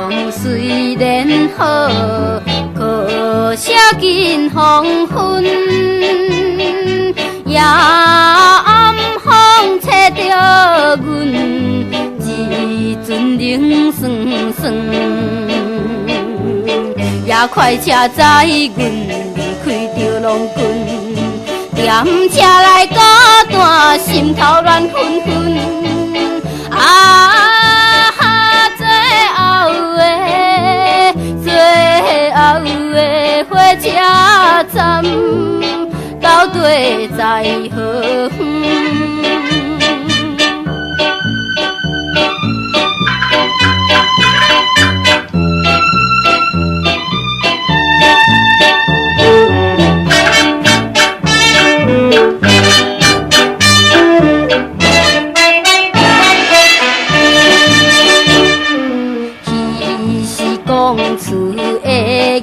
梦虽然好，可惜近黄昏。夜暗风吹着阮，一阵冷酸酸。夜快车载阮离开着龙群，踮车来到单，心头乱纷纷。最后的火车站，到底在何方？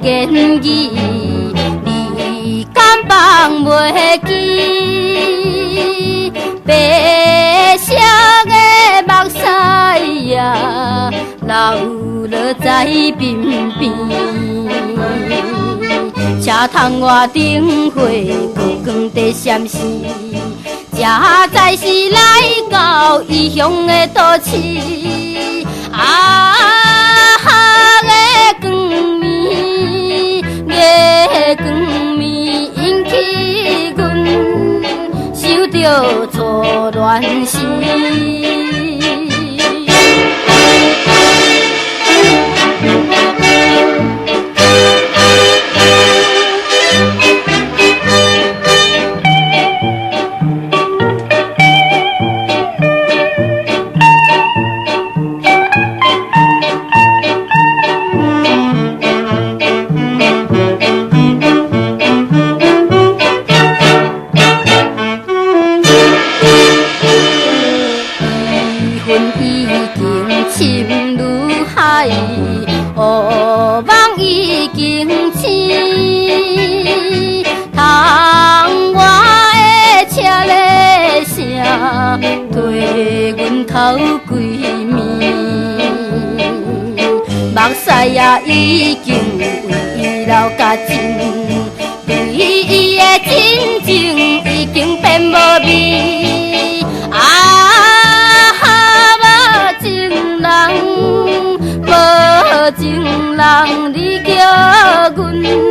言语，你敢放袂记？白色的目屎呀，流落在鬓边。车窗外灯火，高光在闪烁，这才是来到异乡的都市。月光暝引起阮想着初恋时。头几暝，目屎也已经为伊流甲尽，对伊的真情已经变无味。无情人，无情人，你叫阮。